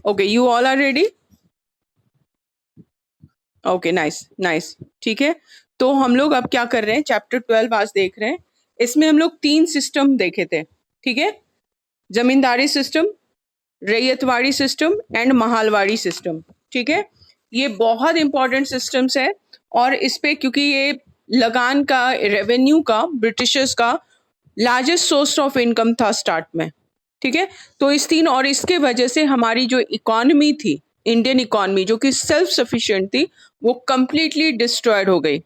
Okay, you all are ready? Okay, nice nice, ठीक है। तो हम लोग अब क्या कर रहे हैं, चैप्टर 12 आज देख रहे हैं। इसमें हम लोग 3 सिस्टम देखे थे, ठीक है। Zamindari system, ryotwari system and mahalwari system, ठीक है। ये बहुत इंपॉर्टेंट सिस्टम्स है और इस पे क्योंकि ये लगान का, रेवेन्यू का, ब्रिटिशर्स का लार्जेस्ट सोर्स ऑफ इनकम था स्टार्ट में, ठीक है। तो इस तीन और इसके वजह से हमारी जो इकोनॉमी थी, इंडियन इकोनॉमी जो कि सेल्फ सफिशिएंट थी, वो कंप्लीटली डिस्ट्रॉयड हो गई।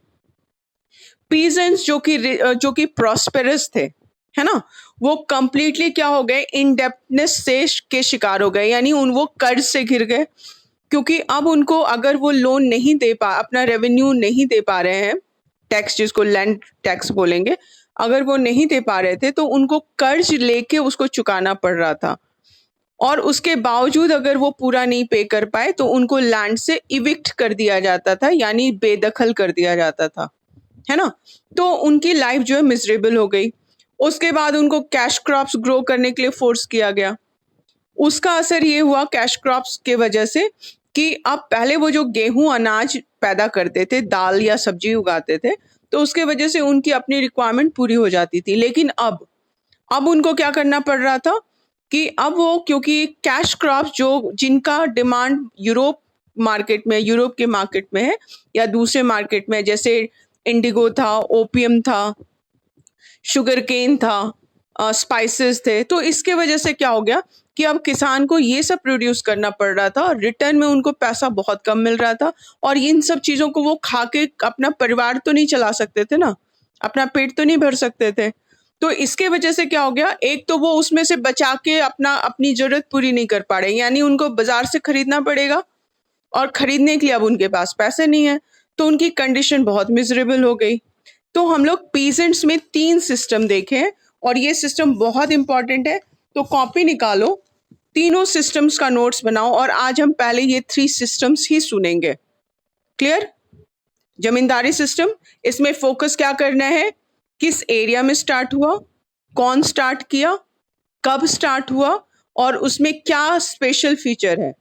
पीजेंट्स जो कि प्रॉस्पेरस थे, है ना, वो कंप्लीटली क्या हो गए, इनडेप्टनेस से के शिकार हो गए, यानी उन वो कर्ज से घिर गए। क्योंकि अब उनको अगर वो लोन नहीं दे पा, अपना रेवेन्यू नहीं दे पा रहे हैं, टैक्स जिसको लैंड टैक्स बोलेंगे, अगर वो नहीं दे पा रहे थे तो उनको कर्ज लेके उसको चुकाना पड़ रहा था। और उसके बावजूद अगर वो पूरा नहीं पे कर पाए तो उनको लैंड से इविक्ट कर दिया जाता था, यानी बेदखल कर दिया जाता था, है ना। तो उनकी लाइफ जो है मिजरेबल हो गई। उसके बाद उनको कैश क्रॉप्स ग्रो करने के लिए फोर्स किया गया। उसका असर ये हुआ कैश क्रॉप्स के वजह से कि अब पहले वो जो गेहूं अनाज पैदा करते थे, दाल या सब्जी उगाते थे, तो उसके वजह से उनकी अपनी रिक्वायरमेंट पूरी हो जाती थी। लेकिन अब उनको क्या करना पड़ रहा था कि अब वो, क्योंकि कैश क्रॉप्स जो जिनका डिमांड यूरोप के मार्केट में है या दूसरे मार्केट में, जैसे इंडिगो था, ओपियम था, शुगर केन था, स्पाइसेस थे, तो इसके वजह से क्या हो गया कि अब किसान को ये सब प्रोड्यूस करना पड़ रहा था और रिटर्न में उनको पैसा बहुत कम मिल रहा था। और इन सब चीज़ों को वो खा के अपना परिवार तो नहीं चला सकते थे ना, अपना पेट तो नहीं भर सकते थे। तो इसके वजह से क्या हो गया, एक तो वो उसमें से बचा के अपनी जरूरत पूरी नहीं कर पा रहे, यानी उनको बाजार से खरीदना पड़ेगा और खरीदने के लिए अब उनके पास पैसे नहीं है, तो उनकी कंडीशन बहुत मिजरेबल हो गई। तो हम लोग पीजेंट्स में 3 सिस्टम देखे हैं और ये सिस्टम बहुत इंपॉर्टेंट है, तो कॉपी निकालो, तीनों सिस्टम्स का नोट्स बनाओ और आज हम पहले ये 3 सिस्टम्स ही सुनेंगे। क्लियर? जमींदारी सिस्टम, इसमें फोकस क्या करना है, किस एरिया में स्टार्ट हुआ, कौन स्टार्ट किया, कब स्टार्ट हुआ और उसमें क्या स्पेशल फीचर है।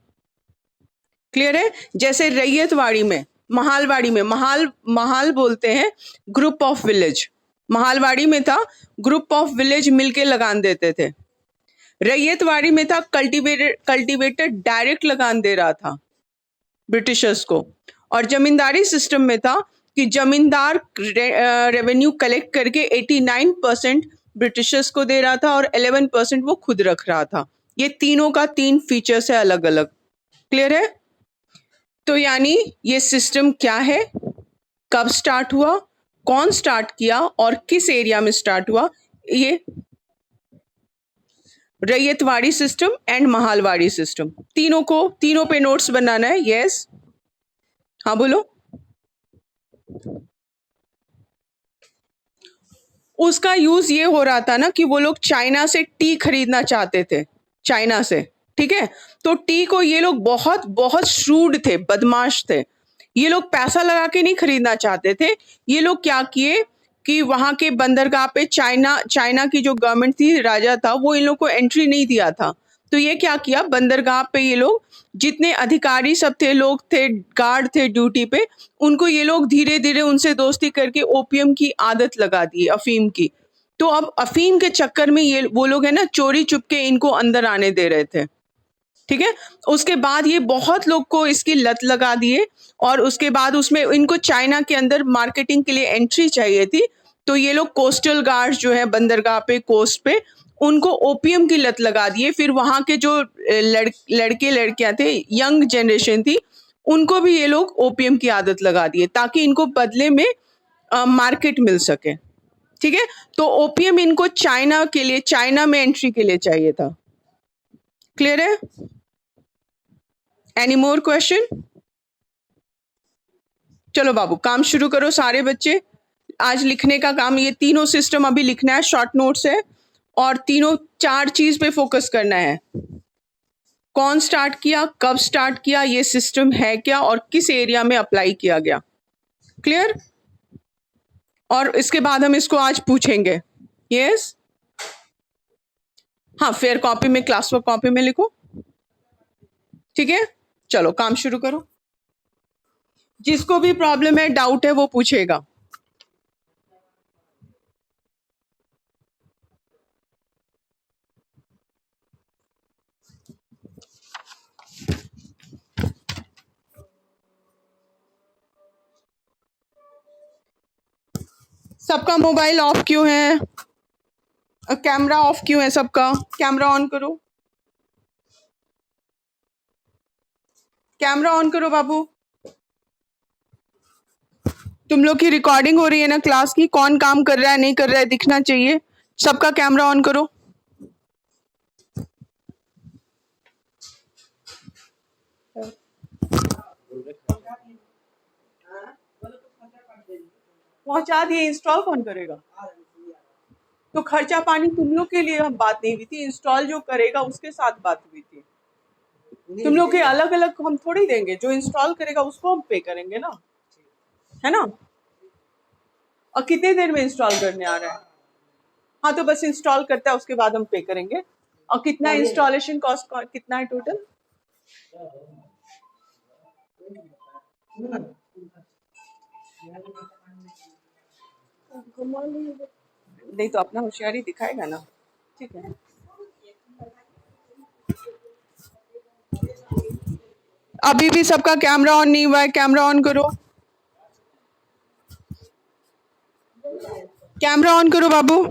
क्लियर है? जैसे रैयतवाड़ी में, महालवाड़ी में, महाल बोलते हैं ग्रुप ऑफ विलेज, महालवाड़ी में था ग्रुप ऑफ विलेज मिलके लगान देते थे। रैयतवाड़ी में था कल्टीवेटर डायरेक्ट लगान दे रहा था ब्रिटिशर्स को। और जमींदारी सिस्टम में था कि जमींदार रेवेन्यू कलेक्ट करके 89% ब्रिटिशर्स को दे रहा था और 11% वो खुद रख रहा था। ये तीनों का 3 फीचर्स है अलग अलग। क्लियर है? तो यानी ये सिस्टम क्या है, कब स्टार्ट हुआ, कौन स्टार्ट किया और किस एरिया में स्टार्ट हुआ, ये ryotwari system and mahalwari system, तीनों पे नोट्स बनाना है। यस, हाँ बोलो। उसका यूज ये हो रहा था ना कि वो लोग चाइना से टी खरीदना चाहते थे, चाइना से, ठीक है। तो टी को ये लोग बहुत बहुत श्रूड थे, बदमाश थे। ये लोग पैसा लगा के नहीं खरीदना चाहते थे। ये लोग क्या किए कि वहां के बंदरगाह पे चाइना की जो गवर्नमेंट थी, राजा था, वो इन लोग को एंट्री नहीं दिया था। तो ये क्या किया, बंदरगाह पे ये लोग जितने अधिकारी सब थे, लोग थे, गार्ड थे ड्यूटी पे, उनको ये लोग धीरे धीरे उनसे दोस्ती करके ओपियम की आदत लगा दी, अफीम की। तो अब अफीम के चक्कर में ये वो लोग है ना, चोरी चुपके इनको अंदर आने दे रहे थे, ठीक है। उसके बाद ये बहुत लोग को इसकी लत लगा दिए और उसके बाद उसमें इनको चाइना के अंदर मार्केटिंग के लिए एंट्री चाहिए थी। तो ये लोग कोस्टल गार्ड्स जो है बंदरगाह पे, कोस्ट पे, उनको ओपियम की लत लगा दिए। फिर वहां के जो लड़के लड़कियां थे, यंग जनरेशन थी, उनको भी ये लोग ओपियम की आदत लगा दिए ताकि इनको बदले में मार्केट मिल सके, ठीक है। तो ओपियम इनको चाइना में एंट्री के लिए चाहिए था। क्लियर है? Any more question? चलो बाबू, काम शुरू करो सारे बच्चे। आज लिखने का काम, ये तीनों सिस्टम अभी लिखना है, शॉर्ट नोट्स है और तीनों 4 चीज पे फोकस करना है। कौन स्टार्ट किया, कब स्टार्ट किया, ये सिस्टम है क्या और किस एरिया में अप्लाई किया गया। क्लियर? और इसके बाद हम इसको आज पूछेंगे। यस, हाँ, फेयर कॉपी में, क्लास वर्क कॉपी में लिखो। ठीक है, चलो काम शुरू करो। जिसको भी प्रॉब्लम है, डाउट है, वो पूछेगा। सबका मोबाइल ऑफ क्यों है? कैमरा ऑफ क्यों है सबका? कैमरा ऑन करो, कैमरा ऑन करो बाबू। तुम लोग की रिकॉर्डिंग हो रही है ना क्लास की, कौन काम कर रहा है नहीं कर रहा है दिखना चाहिए। सबका कैमरा ऑन करो। पहुंचा दिए, इंस्टॉल कौन करेगा? तो खर्चा पानी तुम लोग के लिए हम बात नहीं हुई थी, इंस्टॉल जो करेगा उसके साथ बात हुई थी। तुम लोग के अलग अलग हम थोड़ी देंगे, जो इंस्टॉल करेगा उसको हम पे करेंगे ना, है ना? और कितने देर में इंस्टॉल करने आ रहा है? हाँ, तो बस इंस्टॉल करता है, उसके बाद हम पे करेंगे। और कितना इंस्टॉलेशन कॉस्ट कितना है टोटल? नहीं तो अपना होशियारी दिखाएगा ना, ठीक है। अभी भी सबका कैमरा ऑन नहीं हुआ है, कैमरा ऑन करो, कैमरा ऑन करो बाबू,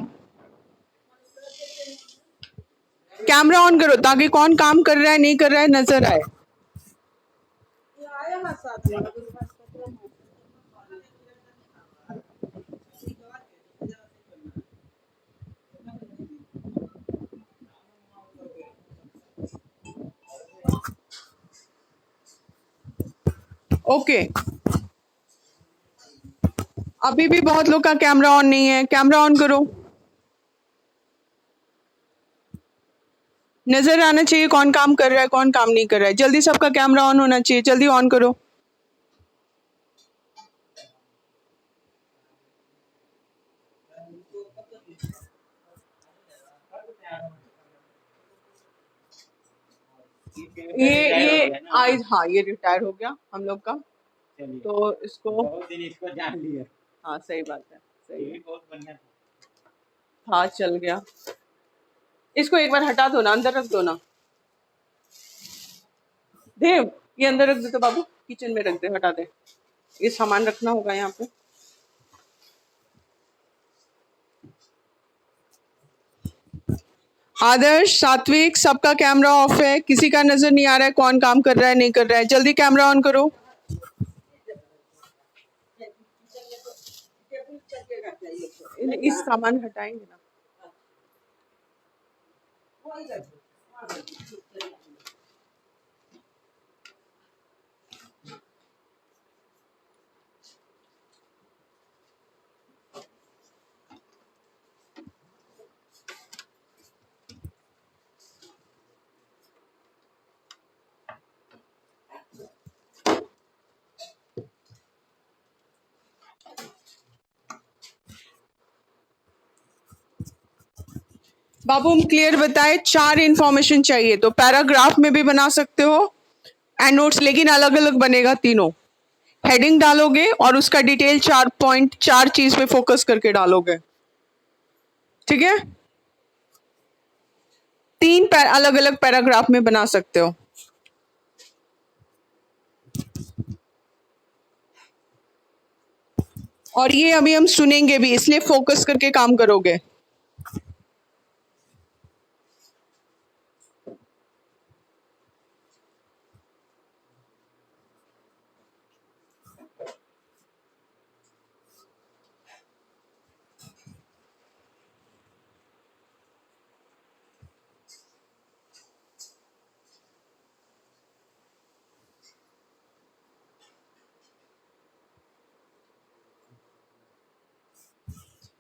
कैमरा ऑन करो ताकि कौन काम कर रहा है नहीं कर रहा है नजर आए। ओके, अभी भी बहुत लोग का कैमरा ऑन नहीं है, कैमरा ऑन करो। नजर आना चाहिए कौन काम कर रहा है कौन काम नहीं कर रहा है। जल्दी सबका कैमरा ऑन होना चाहिए, जल्दी ऑन करो। ये आज, हाँ ये रिटायर हो गया हम लोग का, तो इसको जान लिया। हाँ सही बात है, सही है। हाँ चल गया, इसको एक बार हटा दो ना, अंदर रख दो ना। देव ये अंदर रख दे तो बाबू, किचन में रख दे, हटा दे, ये सामान रखना होगा यहाँ पे। आदर्श, सात्विक, सबका कैमरा ऑफ है, किसी का नजर नहीं आ रहा है कौन काम कर रहा है नहीं कर रहा है। जल्दी कैमरा ऑन करो। इस सामान हटाएंगे ना। बाबू हम क्लियर बताए, 4 इंफॉर्मेशन चाहिए तो पैराग्राफ में भी बना सकते हो एंड नोट्स, लेकिन अलग अलग बनेगा तीनों। हेडिंग डालोगे और उसका डिटेल 4 पॉइंट 4 चीज पे फोकस करके डालोगे, ठीक है। 3 अलग अलग पैराग्राफ में बना सकते हो। और ये अभी हम सुनेंगे भी, इसलिए फोकस करके काम करोगे।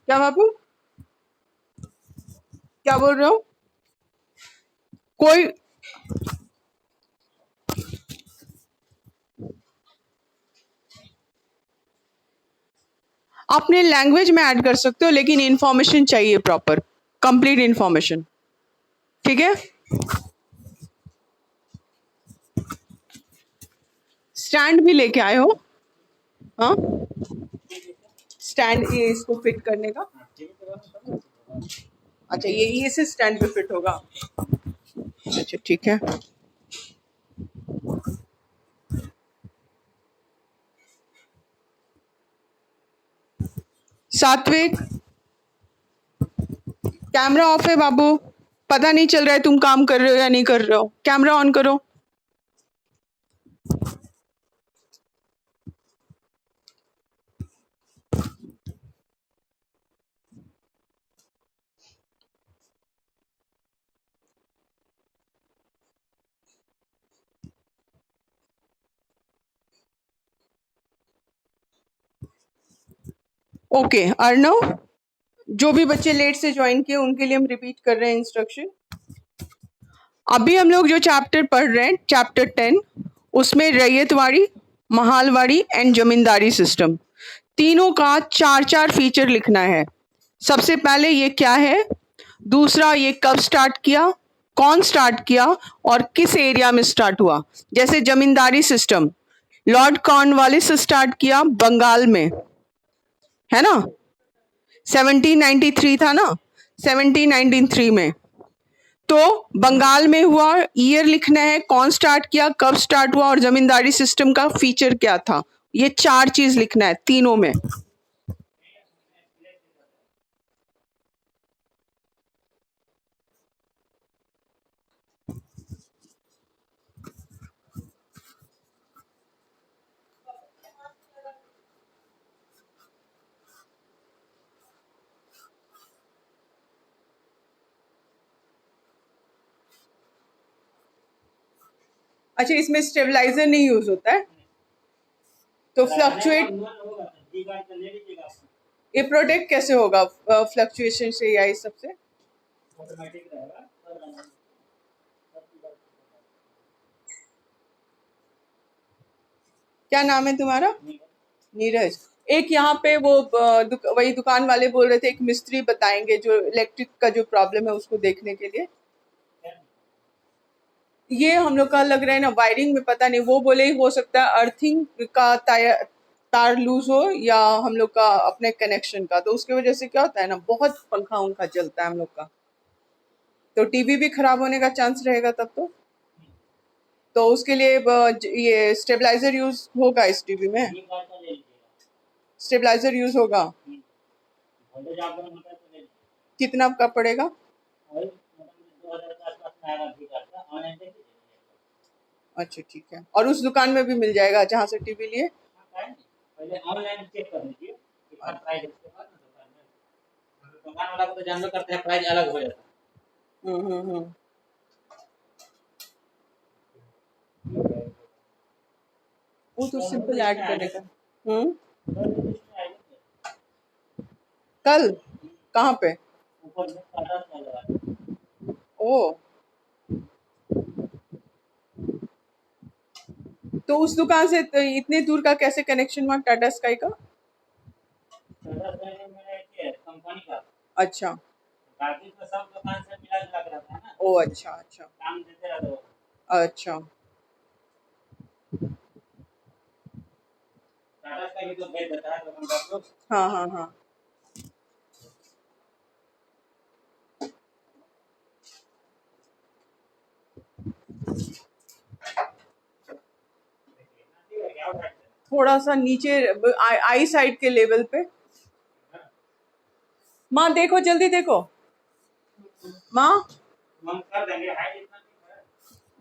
क्या बाबू, क्या बोल रहे हो? कोई अपने लैंग्वेज में ऐड कर सकते हो, लेकिन इंफॉर्मेशन चाहिए प्रॉपर, कंप्लीट इंफॉर्मेशन, ठीक है। स्टैंड भी लेके आए हो? हाँ, स्टैंड ये इसको फिट करने का। अच्छा, ये से स्टैंड पे फिट होगा। अच्छा ठीक है। सात्विक, कैमरा ऑफ है बाबू, पता नहीं चल रहा है तुम काम कर रहे हो या नहीं कर रहे हो। कैमरा ऑन करो। ओके अर्णव, जो भी बच्चे लेट से ज्वाइन किए उनके लिए हम रिपीट कर रहे हैं इंस्ट्रक्शन। अभी हम लोग जो चैप्टर पढ़ रहे हैं चैप्टर 10, उसमें ryotwari, Mahalwari and zamindari system, तीनों का 4-4 फीचर लिखना है। सबसे पहले ये क्या है, दूसरा ये कब स्टार्ट किया, कौन स्टार्ट किया और किस एरिया में स्टार्ट हुआ। जैसे जमींदारी सिस्टम लॉर्ड कॉर्नवालिस से स्टार्ट किया बंगाल में, है ना, 1793 था ना, 1793 में। तो बंगाल में हुआ, ईयर लिखना है, कौन स्टार्ट किया, कब स्टार्ट हुआ और जमींदारी सिस्टम का फीचर क्या था। ये 4 चीज लिखना है तीनों में। अच्छा, इसमें स्टेबलाइजर नहीं यूज होता है तो फ्लक्चुएट, ये प्रोटेक्ट कैसे होगा फ्लक्चुएशन से या इस सबसे? क्या नाम है तुम्हारा? नीरज। एक यहाँ पे वो वही दुकान वाले बोल रहे थे एक मिस्त्री बताएंगे जो इलेक्ट्रिक का जो प्रॉब्लम है उसको देखने के लिए। ये हम लोग का लग रहा है ना वायरिंग में, पता नहीं, वो बोले हो सकता है अर्थिंग का तार लूज हो या हम लोग का अपने कनेक्शन का, तो उसकी वजह से क्या होता है ना बहुत पंखा उंखा चलता है हम लोग का, तो टीवी भी खराब होने का चांस रहेगा तब तो उसके लिए ये स्टेबलाइजर यूज होगा इस टीवी में, स्टेबलाइजर यूज होगा। कितना का पड़ेगा? अच्छा ठीक है, और उस दुकान में भी मिल जाएगा जहाँ से टीवी लिए? पहले ऑनलाइन चेक कर लीजिए प्राइस, उसके बाद दुकान वाला को तो जानबे करते हैं प्राइस अलग हो जाता है। वो तो सिंपल ऐड करने का। कल कहाँ पे? ओ, तो उस दुकान से तो इतने दूर का कैसे कनेक्शन हुआ टाटा स्काई का? कंपनी का। अच्छा, बाकी तो सब दुकान से मिला जुला के रहता है ना। ओ अच्छा अच्छा, काम देते रहते हो। अच्छा, टाटा स्काई भी तो भेज देता है दुकानदार लोग। हाँ हाँ हाँ। थोड़ा सा नीचे आई साइड के लेवल पे। माँ देखो, जल्दी देखो माँ,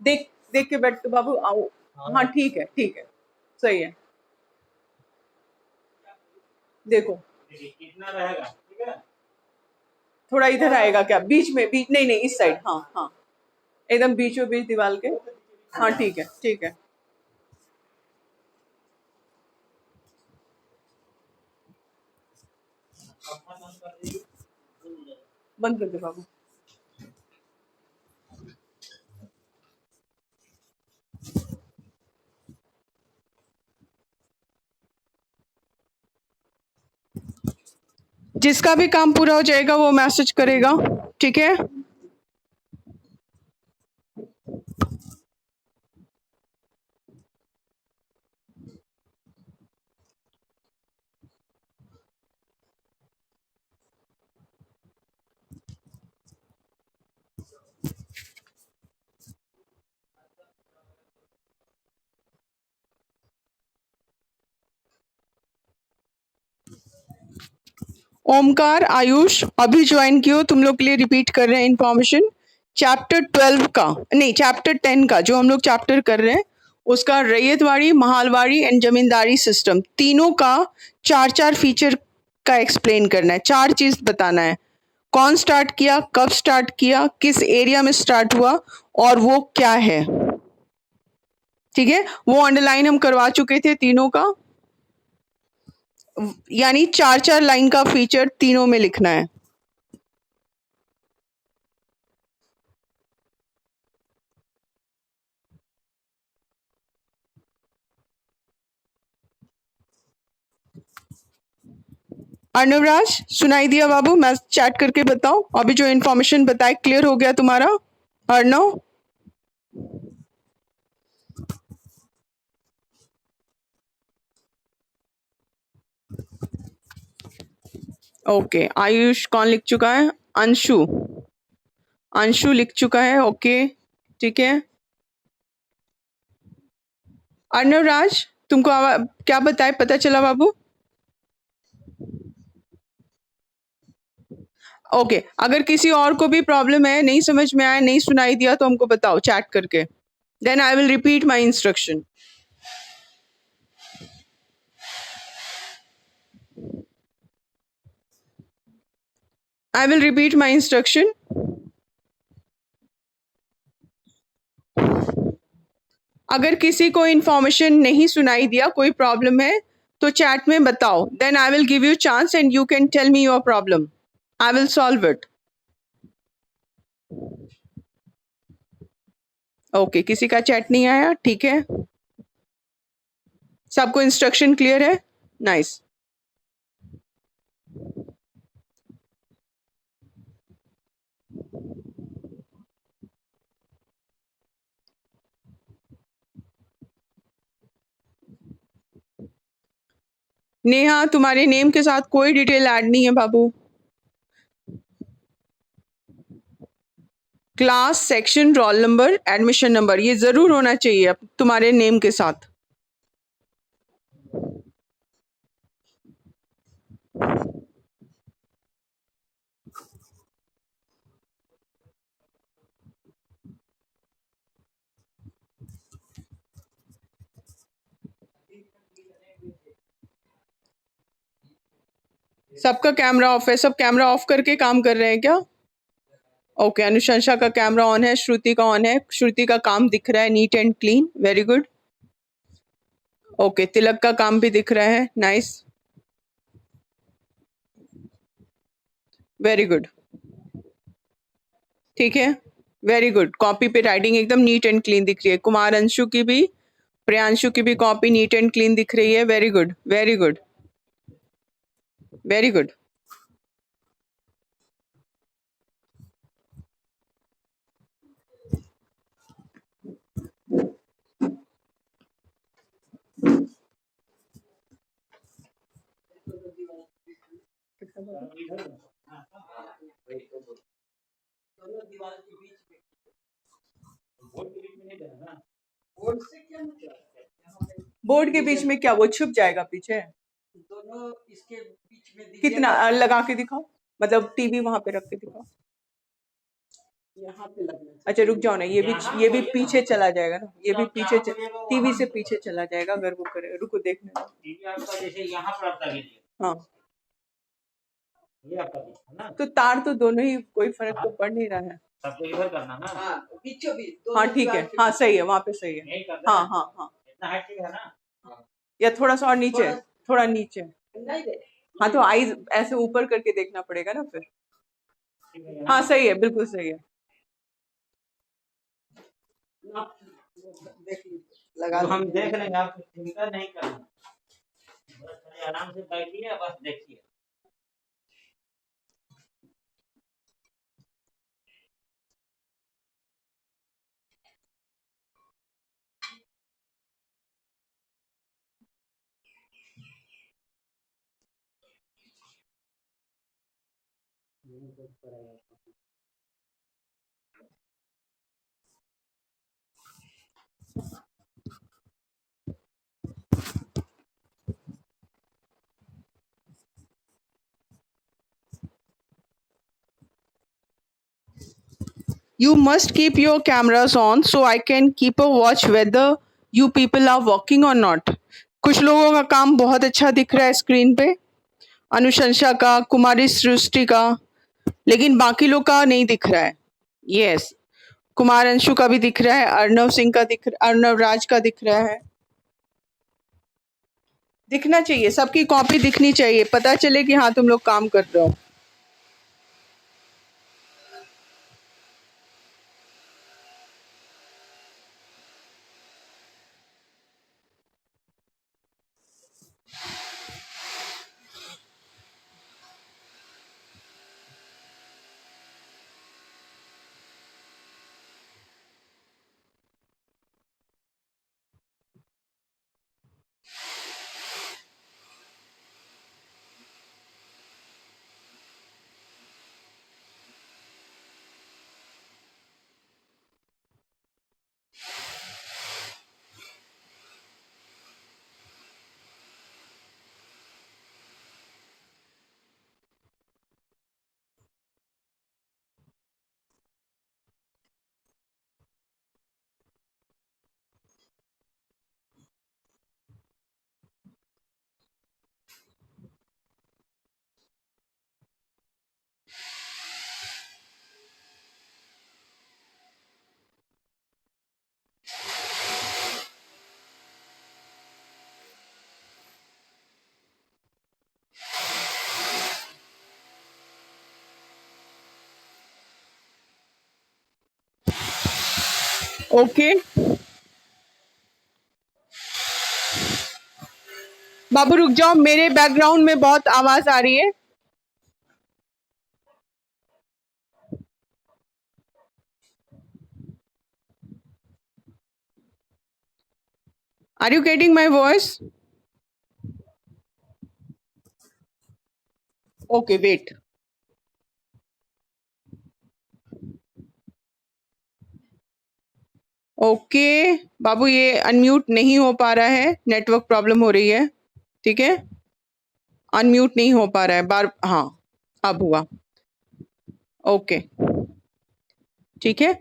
देख देख के बैठ बाबू, आओ। हाँ ठीक है ठीक है, सही है, देखो कितना रहेगा, ठीक है। थोड़ा इधर आएगा क्या, बीच में? बीच नहीं नहीं, इस साइड, हाँ हाँ, एकदम बीचों बीच दीवार के। हाँ ठीक है ठीक है। बंद कर दे बाबू। जिसका भी काम पूरा हो जाएगा वो मैसेज करेगा, ठीक है। ओमकार, आयुष अभी ज्वाइन किए हो, तुम लोग के लिए रिपीट कर रहे हैं इंफॉर्मेशन। चैप्टर 12 का नहीं, चैप्टर 10 का जो हम लोग चैप्टर कर रहे हैं उसका ryotwari, Mahalwari and zamindari system तीनों का चार चार फीचर का एक्सप्लेन करना है। चार चीज बताना है, कौन स्टार्ट किया, कब स्टार्ट किया, किस एरिया में स्टार्ट हुआ और वो क्या है। ठीक है, वो अंडरलाइन हम करवा चुके थे तीनों का, यानी चार चार लाइन का फीचर तीनों में लिखना है। अर्णवराज, सुनाई दिया बाबू? मैं चैट करके बताऊं अभी जो इन्फॉर्मेशन बताए, क्लियर हो गया तुम्हारा? अर्णव, ओके। आयुष कौन लिख चुका है? अंशु, अंशु लिख चुका है, ओके ठीक है। अर्णवराज, तुमको क्या बताए, पता चला बाबू? ओके, अगर किसी और को भी प्रॉब्लम है, नहीं समझ में आया, नहीं सुनाई दिया तो हमको बताओ चैट करके, then I will repeat my instruction. I will repeat my instruction. अगर किसी को इंफॉर्मेशन नहीं सुनाई दिया, कोई प्रॉब्लम है तो चैट में बताओ, then I will give you chance and you can tell me your problem, I will solve it. Okay, किसी का चैट नहीं आया, ठीक है, सबको इंस्ट्रक्शन क्लियर है? नाइस। नेहा, तुम्हारे नेम के साथ कोई डिटेल ऐड नहीं है बाबू। Class, section, roll number, admission number, ये जरूर होना चाहिए तुम्हारे नेम के साथ। सबका कैमरा ऑफ है? सब कैमरा ऑफ करके काम कर रहे हैं क्या? ओके, अनुशंसा का कैमरा ऑन है, श्रुति का ऑन है, श्रुति का काम दिख रहा है neat and clean, very good. Okay, Tilak का काम भी दिख रहा है, नाइस, वेरी गुड, ठीक है, वेरी गुड। कॉपी पे राइटिंग एकदम नीट एंड क्लीन दिख रही है। कुमार, अंशु की भी, प्रियांशु की भी कॉपी नीट एंड क्लीन दिख रही है, very good, very good, very good. Board के बीच में क्या वो छुप जाएगा पीछे? दोनों इसके बीच में कितना लगा के दिखाओ, मतलब टीवी वहां पे रख के दिखाओ। यहाँ पे लगना। अच्छा रुक जाओ ना, ये भी पीछे चला जाएगा ना, ये भी पीछे टीवी से पीछे चला जाएगा अगर वो करे। रुको देखने दो। टीवी आपका जैसे यहाँ पर आपका हाँ, ये आपका है ना, तो तार तो दोनों ही, कोई फर्क तो पड़ नहीं रहा है। सबको इधर करना ना, हाँ बीचों बीच। हाँ ठीक है, हाँ सही है, वहाँ पे सही है। हाँ हाँ हाँ, इतना हाइट है ना, या थोड़ा सा और नीचे, थोड़ा नीचे। हाँ तो आईज ऐसे ऊपर करके देखना पड़ेगा ना फिर। हाँ सही है, बिल्कुल सही है। लगा हम देख लेंगे, आप चिंता नहीं करना, बस आराम से बैठिए, बस देखिए। You must keep your cameras on so I can keep a watch whether you people are working or not. कुछ लोगों का काम बहुत अच्छा दिख रहा है स्क्रीन पे, अनुशंसा का, कुमारी सृष्टि का, लेकिन बाकी लोग का नहीं दिख रहा है. यस, कुमार अंशु का भी दिख रहा है, अर्णव सिंह का अर्णव राज का दिख रहा है. दिखना चाहिए, सबकी कॉपी दिखनी चाहिए, पता चले कि हाँ तुम लोग काम कर रहे हो. ओके बाबू रुक जाओ, मेरे बैकग्राउंड में बहुत आवाज आ रही है. Are you getting my voice? Okay wait. Okay बाबू, ये अनम्यूट नहीं हो पा रहा है, नेटवर्क प्रॉब्लम हो रही है. ठीक है, अनम्यूट नहीं हो पा रहा है बार. हाँ अब हुआ. ओके ठीक है,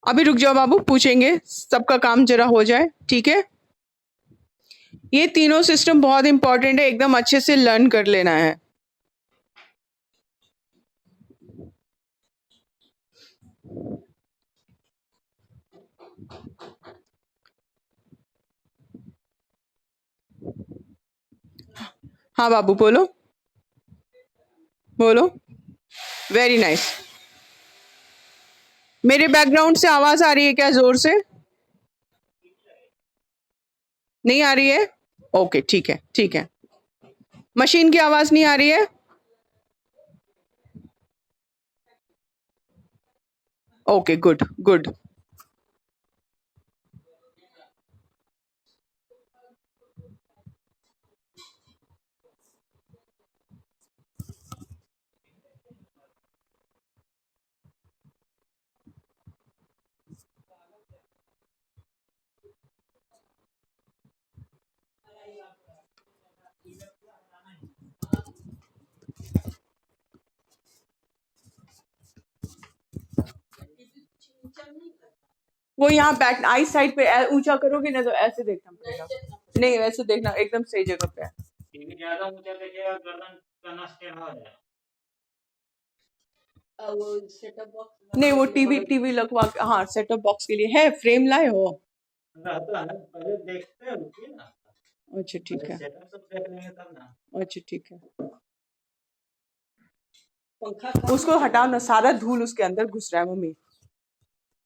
अभी रुक जाओ बाबू, पूछेंगे, सबका काम जरा हो जाए. ठीक है, ये तीनों सिस्टम बहुत इंपॉर्टेंट है, एकदम अच्छे से लर्न कर लेना है. हाँ बाबू बोलो बोलो. Very nice. मेरे बैकग्राउंड से आवाज आ रही है क्या जोर से? नहीं आ रही है? ओके ठीक है ठीक है. मशीन की आवाज नहीं आ रही है? Okay good good. वो यहाँ बैठ, आई साइड पे ऊंचा करोगे ना तो ऐसे देखना पड़ेगा. नहीं वैसे देखना, एकदम सही जगह पे है. टीवी ज्यादा ऊंचा देखेगा गर्दन का नस टेढ़ा हो जाएगा. नहीं वो टीवी टीवी लगवा, हाँ सेटअप बॉक्स के लिए है. फ्रेम लाए हो? रहता है, पहले देखते हैं रुकिए ना. अच्छा ठीक है. सेटअप सब देख लेंगे तब ना. अच्छा ठीक है. उसको हटाओ ना, सारा धूल उसके अंदर घुस रहा है मम्मी.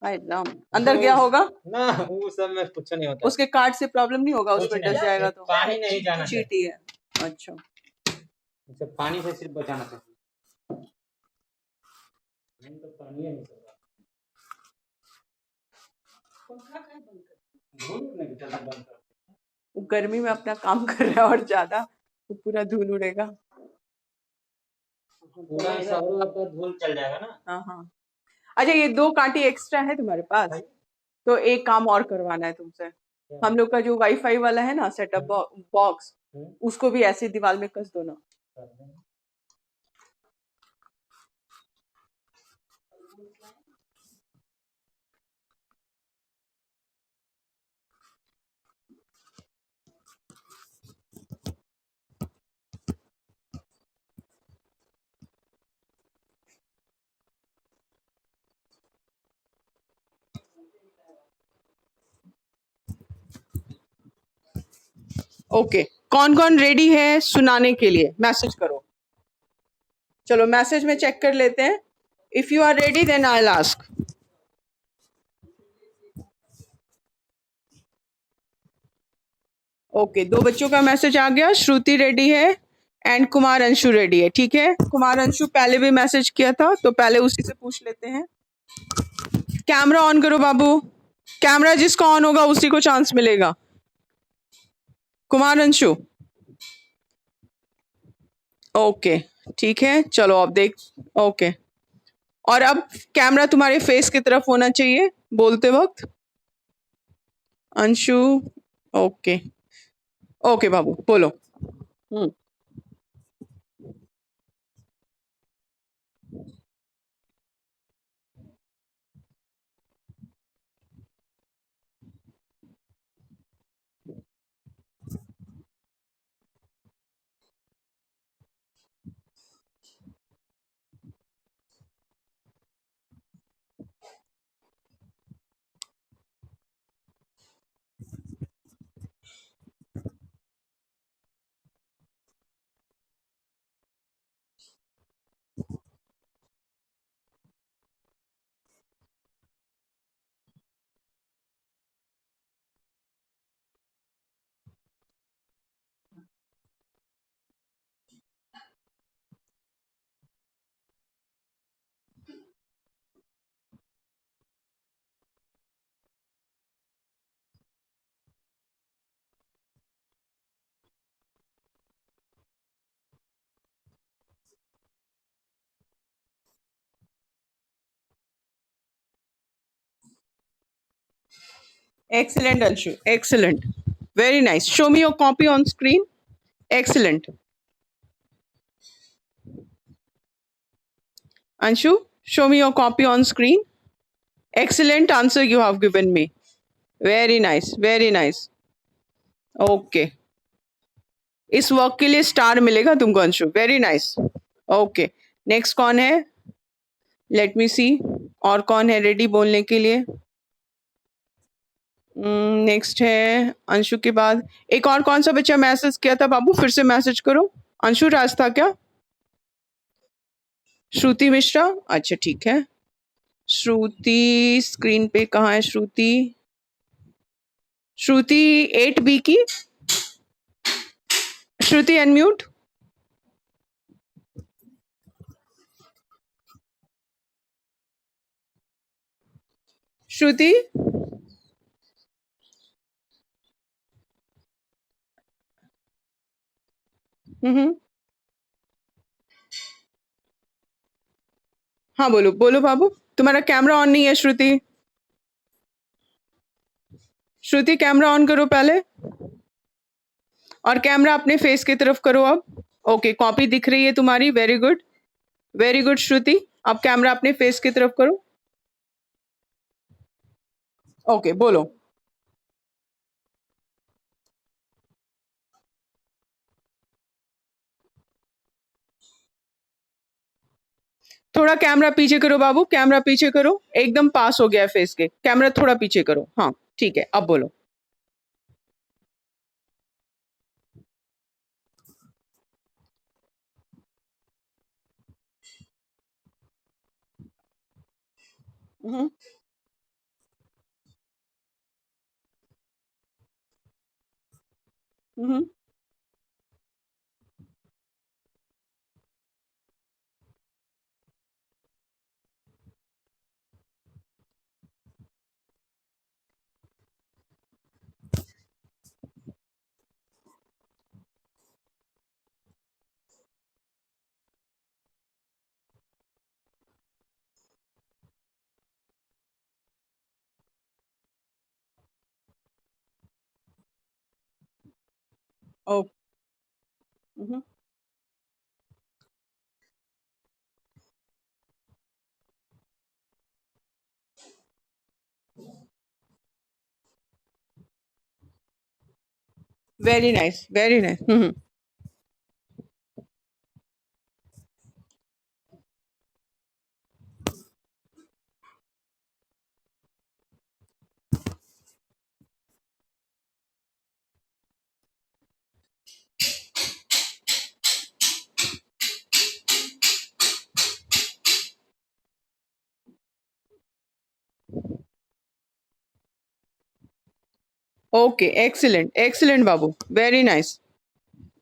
हाय राम, अंदर गया होगा ना, वो सब में कुछ नहीं होता. उसके कार्ड से प्रॉब्लम नहीं होगा, उस कुछ पर नहीं, डस जाएगा तो. पानी नहीं जाना चाहिए. चीटी है. अच्छा इसे पानी से सिर्फ बचाना चाहिए. नहीं तो पानी ही नहीं होगा. धूल नहीं चलता बंद कर. वो गर्मी में अपना काम कर रहा है और ज्यादा वो पूरा धूल उड़ेगा. पूरा सब आपका धूल चल जाएगा ना. हाँ हाँ. अच्छा ये 2 कांटे एक्स्ट्रा है तुम्हारे पास, तो एक काम और करवाना है तुमसे. हम लोग का जो वाईफाई वाला है ना सेटअप बॉक्स, उसको भी ऐसे दीवार में कस दो ना. ओके, कौन कौन रेडी है सुनाने के लिए? मैसेज करो। चलो मैसेज में चेक कर लेते हैं। If you are ready then I will ask. Okay, दो बच्चों का मैसेज आ गया। श्रुति रेडी है एंड कुमार अंशु रेडी है। ठीक है, कुमार अंशु पहले भी मैसेज किया था तो पहले उसी से पूछ लेते हैं। कैमरा ऑन करो बाबू। कैमरा जिसका ऑन होगा उसी को चांस मिलेगा। कुमार अंशु। ओके ठीक है, चलो अब देख। ओके, और अब कैमरा तुम्हारे फेस की तरफ होना चाहिए बोलते वक्त। अंशु। ओके ओके बाबू बोलो। Excellent, Anshu. Excellent. Very nice. Show me your copy on screen. Excellent. Anshu, show me your copy on screen. Excellent answer you have given me. Very nice. Very nice. Okay. इस work के लिए star मिलेगा तुमको Anshu. Very nice. Okay, next कौन है? Let me सी, और कौन है रेडी बोलने के लिए? नेक्स्ट है अंशु के बाद एक और कौन सा बच्चा मैसेज किया था बाबू? फिर से मैसेज करो। अंशु राज था क्या? श्रुति मिश्रा। अच्छा ठीक है। श्रुति स्क्रीन पे कहाँ है? श्रुति, श्रुति 8B की। श्रुति अनम्यूट। श्रुति। हम्म, हाँ बोलो बोलो बाबू। तुम्हारा कैमरा ऑन नहीं है श्रुति। श्रुति कैमरा ऑन करो पहले, और कैमरा अपने फेस की तरफ करो अब। ओके, कॉपी दिख रही है तुम्हारी। वेरी गुड, वेरी गुड श्रुति। अब कैमरा अपने फेस की तरफ करो। ओके बोलो। थोड़ा कैमरा पीछे करो बाबू, कैमरा पीछे करो। एकदम पास हो गया है फेस के। कैमरा थोड़ा पीछे करो। हाँ ठीक है, अब बोलो। Hmm, hmm, oh, very nice, very nice. Okay, excellent excellent बाबू, वेरी नाइस।